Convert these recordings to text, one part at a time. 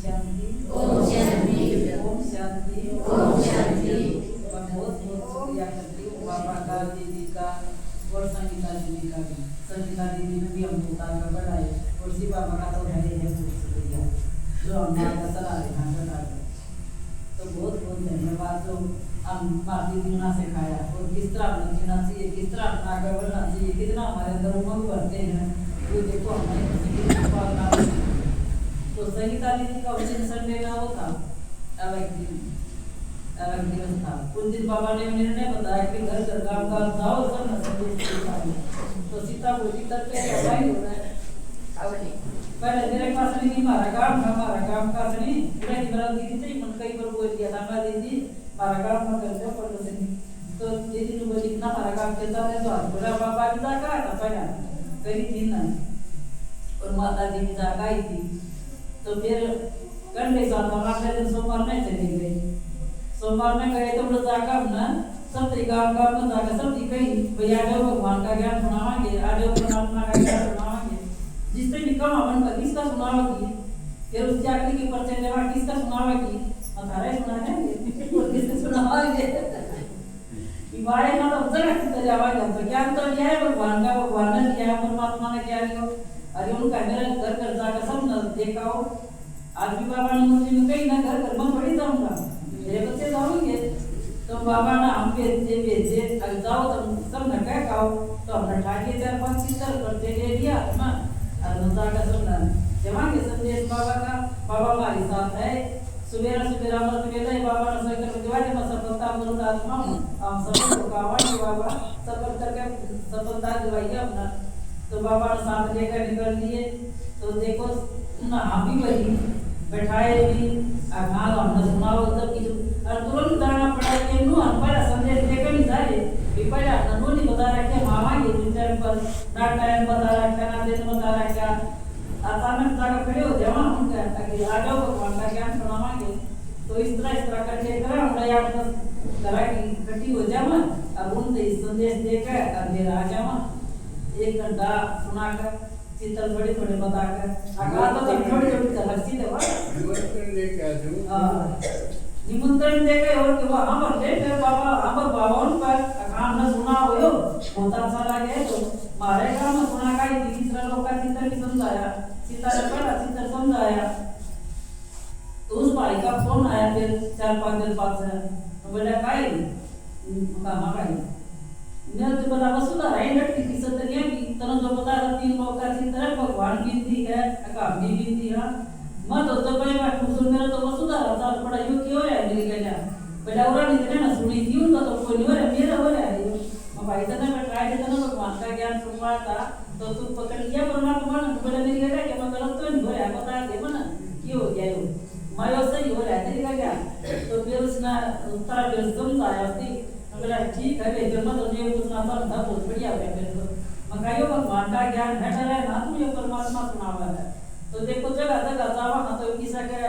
शांति ओम शांति ओम शांति ओम शांति। मैं बहुत बहुत शुक्रिया करती हूँ बाबा का, दीदी का और संगीता दीदी का भी। संगीता दीदी ने भी हमको उतार कर बढ़ाए और शिव बाबा का तो है ही है शुक्रिया जो हमारा चला रहे हैं बता रहे। तो बहुत बहुत धन्यवाद जो हम माती जीना सिखाया और किस तरह हमें जीना चाहिए, किस तरह अपना आगे बढ़ना चाहिए, कितना हमारे अंदर उमंग भरते हैं वो देखो हमारे। तो संगीता दीदी का उस दिन संडे का वो था अलग दिवस था। उस दिन बाबा ने निर्णय बताया कि घर घर काम जाओ सब न संदेश। तो सीता बोली तब पे क्या ही हो रहा है पहले मेरे पास नहीं मारा काम का नहीं पूरा की मेरा दीदी से मन कई बार बोल दिया था मैं दीदी मारा काम मत कर दो पर से नहीं। तो दीदी ने बोली इतना मारा काम करता है तो बोला बाबा की जागा था पहला करी थी ना और माता जी की जागा ही थी। तो फिर कंडे साथ हमारे दिन सोमवार में चले गए। सोमवार में गए तो लोग जागा ना सब तरीका में जाकर सब कही भैया जो भगवान का ज्ञान सुनावांगे, आज परमात्मा का ज्ञान सुनावांगे। जिससे भी कम अपन का किसका सुनावागी, फिर उस जाकर के परिचय लेवा किसका सुनावागी, मतारे सुनाएंगे और किसका सुनावागे। इबारे ना तो जगह से जावागे तो ज्ञान तो दिया है भगवान का, भगवान ने दिया है, परमात्मा ने ज्ञान को। अरे उनका मेरा घर घर जाकर सब न देखा हो। आज भी बाबा ने मुझे कहीं ना घर घर में थोड़ी जाऊंगा, मेरे बच्चे जाओगे तो बाबा ना हम भेजे जाओ तो सब न कह खाओ। तो हमने ठाके 4-5 चित्र करते ले लिया ना अनुजा का सुनना जवान के संदेश बाबा का। बाबा हमारे साथ है सुबेरा सुबेरा मत वेला बाबा ने संकल्प दिया कि मैं सफलता मुझे आत्मा हम सब को कावड़ बाबा सफल करके सफलता दिवाइए अपना। तो बाबा ने साथ लेकर निकल लिए। तो देखो ना हम भी वही बैठाए भी आघात हमने सुना हो तब की तुरंत जाना पड़ा कि नु हम पहला संदेश लेकर नहीं जाए कि पहला ननु नहीं बता रहा कि मामा ये टाइम पर ना टाइम बता रहा ना दिन बता रहा क्या अचानक जाकर खड़े हो जाओ हम कहता कि आ जाओ भगवान का ज्ञान सुनावांगे। तो इस तरह करके करा हम या करा की इकट्ठी हो जाओ अब उनसे संदेश देकर अंधेरा आ जाओ 1 घंटा सुनाकर चित्र थोड़े थोड़े बताकर आकाश तो थोड़ी थोड़ी झलक सी देवा निमंत्रण लेके आ जाओ। हां निमंत्रण देके और कि हम ले फिर बाबा हम बावन पर काम न सुना होयो बहुत अच्छा लगे। तो मारे का में सुना का तीसरा लोग का चित्र भी समझाया, सीता ने पहला चित्र समझाया। तो उस भाई का फोन आया फिर 4-5 दिन बाद से तो बोला काई कहां भाई मैं तो बता वसुधा है लड़की की सत्रिया की तरह जो बता रहा 3 लोग का चित्र है भगवान बिनती है अकामी बिनती है मत तो भाई मैं सुन मेरा तो वसुधा रहा बड़ा यो क्यों है मेरी कहना बेटा और नहीं ना सुनी थी उनका तो कोई नहीं हो रहा मेरा हो रहा है मैं भाई तने मैं ट्राई देता ना भगवान का ज्ञान सुनवा था तो तू पकड़ लिया परमात्मा ने बोला मेरी कहना कि मैं गलत तो नहीं हो रहा बता दे ना क्यों हो गया यो मैं सही हो रहा है तेरी का क्या। तो फिर उसने उत्तर फिर समझाया थी बोला ठीक है फिर मतलब ये उतना सब था बहुत बढ़िया हो गया। फिर तो मकायो भगवान का ज्ञान है ना तुम ये परमात्मा सुनावा है। तो देखो जगह जगह जावा ना तो किसा के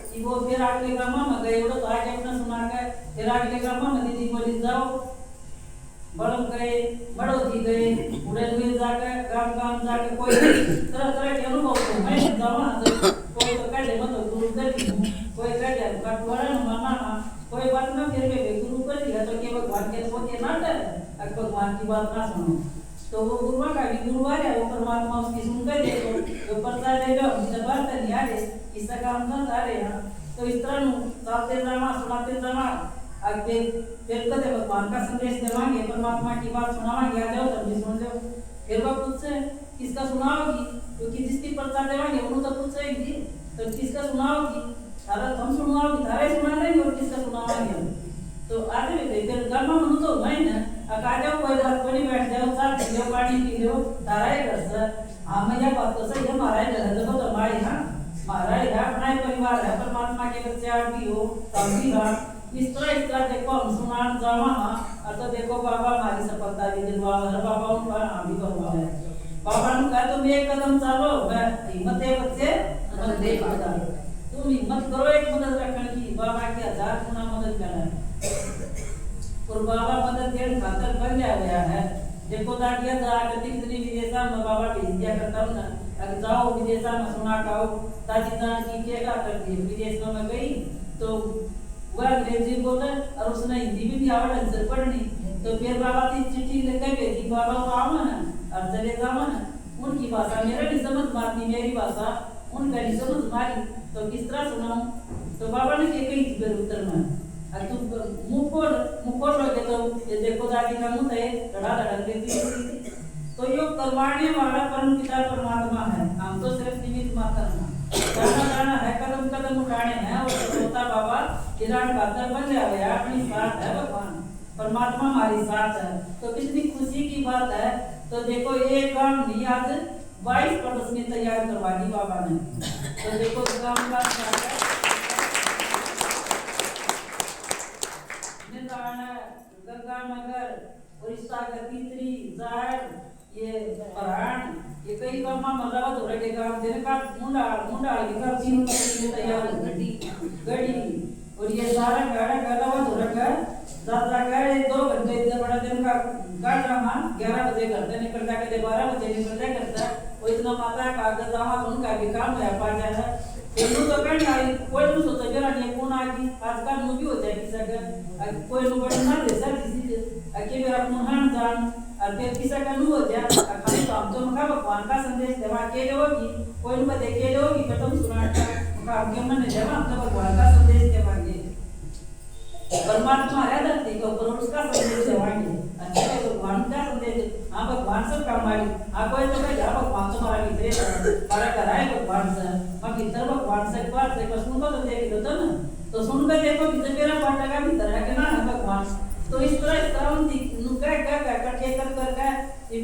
कि वो फिर आगे गामा में गए वो तो आगे अपना सुना के फिर आगे गामा में दीदी बोली जाओ बड़ों गए बड़ों जी गए उड़े हुए जाकर गांव जाके कोई तरह तरह के अनुभव को मैं जावा कोई तो कह दे मतलब गुरु कर कोई कह दे कटवारा मामा कोई बात ना फिर भी गुरु कर दिया तो के भगवान के पोते ना डर भगवान की बात ना सुनो। तो वो गुरुआ का भी गुरुवार है वो परमात्मा उसकी सुन कर देखो तो प्रसाद ले लो जिस बात नहीं आ रहे इसका काम कर आ रहे हैं। तो इस तरह साथते जावा सुनाते जावा आगे फिर कदे भगवान का संदेश देवांगे परमात्मा की बात सुनावांगे आ जाओ तब भी सुन लो। फिर वो खुद से किसका सुनाओगी क्योंकि जिसकी प्रसाद देवांगे वो तो खुद से ही तो किसका सुनाओगी सारा हम सुनाओगी थारे सुना नहीं और किसका सुनावांगे। तो आगे फिर गामा मन तो मैं ना आ जाओ कोई बात कोई बैठ जाओ साथ पियो पानी पी लो तारा ही घर से हमें यह बात तो सही हमारा ही घर देखो तो हमारे यहाँ हमारा ही अपना ही परिवार है परमात्मा के बच्चे आप भी हो तब भी हाँ इस तरह देखो हम सुना जावा हाँ तो देखो बाबा हमारी सफलता भी दिलवा है बाबा उन पर हम भी करवा है। बाबा ने कहा तुम एक कदम चलो मैं हिम्मत है बच्चे मत दे पाता तुम हिम्मत करो एक मदद रखने की बाबा के 1000 गुना मदद करना और बाबा मदद देने खातर बन गया है। देखो दादिया जा करती कितनी विदेशा में बाबा भेज दिया करता हूँ ना अगर जाओ विदेश में सुना खाओ दादी जान की क्या करती है विदेश में मैं गई तो वह अंग्रेजी बोले और उसने हिंदी भी आवड़ आंसर पढ़नी तो फिर बाबा की चिट्ठी लेकर भेजी बाबा तो आओ ना और चले जाओ ना उनकी भाषा मेरा नहीं समझ मारती मेरी भाषा उनका नहीं समझ मारी तो किस तरह सुनाऊं तो बाबा ने कही थी उत्तर में तू मुंह खोल लोगे तो ये देखो दादी का मुंह है लड़ा लड़ा देती तो योग करवाने वाला परम पिता परमात्मा है हम तो सिर्फ निमित्त मात्र हैं जाना है कदम कदम उठाने हैं और सोता बाबा किरण खातर बन गया अपनी साथ है भगवान परमात्मा हमारी साथ है तो कितनी खुशी की बात है तो देखो ये काम नहीं आज 22 प्रदर्शनी तैयार करवा दी बाबा ने तो देखो काम का गंगानगर उड़ीसा का तीतरी जाहर ये परान ये कई काम मतलब हो रहे काम देने का मुंडा की का 3 महीने तैयार गड़ी और ये सारा गाड़ा गला हो रखा दादा गए 2 घंटे इधर बड़ा दिन का काट रहा 11 बजे घर से निकल जाके 12 बजे निकल जाए करता वो इतना माता कागज जमा उनका भी काम है पा जाए इनु तो कहीं आई कोई तो सोचा जरा नहीं कौन आ गई आजकल मूवी हो जाए किसी का कोई नु बड़ी ना दे सर किसी के मेरा मुहान जान और फिर किसी का नु हो जाए खाली काम तो मका भगवान का संदेश देवा के होगी कोई नु देखे होगी खत्म सुनाता काम के मन देवा हम तो भगवान का संदेश देवांगे परमात्मा है धरती के ऊपर उसका संदेश देवांगे अच्छा है भगवान का संदेश हां भगवान से काम आई हां कोई तो क्या भगवान तुम्हारा भीतर para कराए भगवान से मैं भीतर भगवान से बात से सुन को तो देख लो तो ना तो सुन कर देखो भीतर मेरा पाटा का भीतर है कि ना है भगवान तो इस तरह उनकी नुका का इकट्ठे कर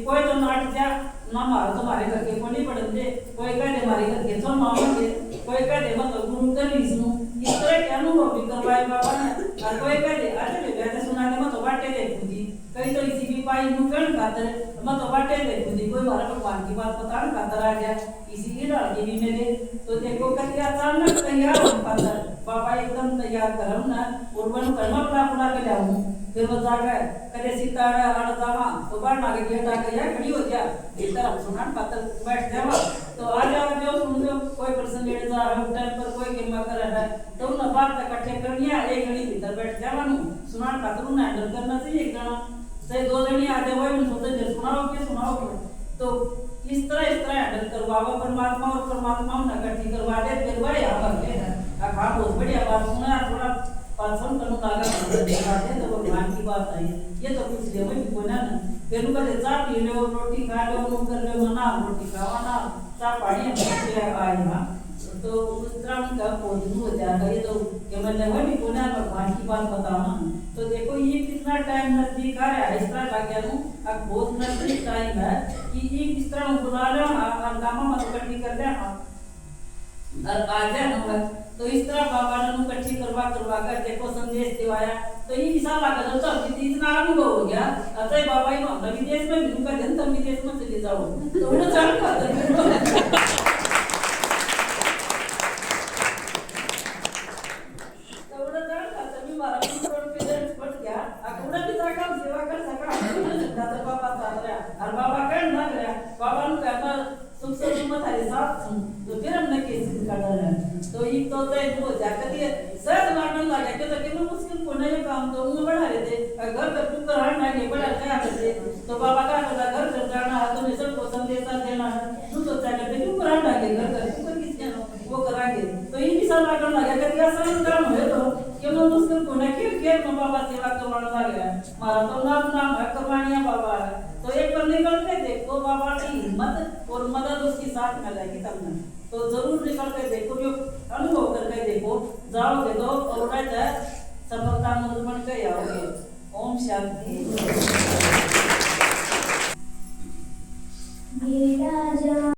कोई तो नाट जा ना मारो तुम्हारे घर के कोनी पड़े कोई कह दे हमारे घर के तो मामले कोई कह दे मतलब गुरु कर विष्णु इस तरह के अनुभव भी करवाए बाबा ने और कोई कह दे अरे वैसे सुना के मत बाटे देखूंगी कहीं तो इसी की पाई नुकन खातर मत बाटे देखूंगी कोई बार भगवान की बात बताने खातर आ गया इसी की लड़की भी मेरे तो देखो कहीं अचानक तैयार हो पाता बाबा एकदम तैयार करम ना उर्वन कर्मा पड़ा के जाऊं फिर वो जाकर करे सितारा अड़दावा तो बार नागे गेट आ गया खड़ी हो जा भीतर हम सुना पातर बैठ जावा तो आ जाओ सुन लो कोई पर्सन लेट जा रहा है टाइम पर कोई केमा कर रहा है तो उन बात इकट्ठे करनिया एक घड़ी भीतर बैठ जावा नु सुना पातर ना हैंडल करना चाहिए एक जना से 2 जनी आ जाए वही सोचे सुनाओ तो इस तरह हैंडल करवावा परमात्मा और परमात्मा ने इकट्ठी करवा दे फिर वही आ गए आ बहुत बढ़िया बात सुना थोड़ा पासन कनु लागा दिखाते तो भगवान की बात आई ये तो कुछ ले वही कोना ना फिर उनका जा पी लो रोटी खा लो नु कर लो मना रोटी खावा ना चा पानी से आई ना तो उस तरह उनका पौधन हो जाएगा ये तो कि मतलब वही कोना भगवान की बात बताना तो देखो ये कितना टाइम नजदीक आ रहा है इस तरह लग गया अब बहुत नजदीक टाइम है कि ये किस तरह बुला लो और गामा मत इकट्ठी कर ले और आ जाए हम तो इस तरह बाबा ने इकट्ठी करवा कर देखो संदेश दिवाया तो ये विशाल लगा तो इतना अनुभव हो गया अतः बाबा ही हम विदेश में भी उनका जन तब विदेश में चले जाओ तो उन्हें चल पाता तो फिर हमने केस कर रहा है तो ये तो वो जाकर ये सर मारने लगा के तो कितना मुश्किल को नहीं काम तो उन्हें बढ़ा रहे थे घर तक टुक कर हटना के बढ़ा क्या करते तो बाबा का घर चल जाना है तो मिशन को संदेशा देना है तू सोचा करते क्यों कर हटना के घर तक ऊपर किसने वो कराएंगे तो ये भी सब लागण लगा कि आसान काम है तो क्यों मुश्किल को नहीं के बाबा सेवा करवाने लगा मारा तो नाम है करवानिया बाबा है तो एक बार निकल के देखो बाबा की हिम्मत और मदद उसके साथ मिलेगी तब ना तो जरूर निकल के देखो जो अनुभव करके देखो जाओगे तो और सफलता बन के आओगे ओम शांति।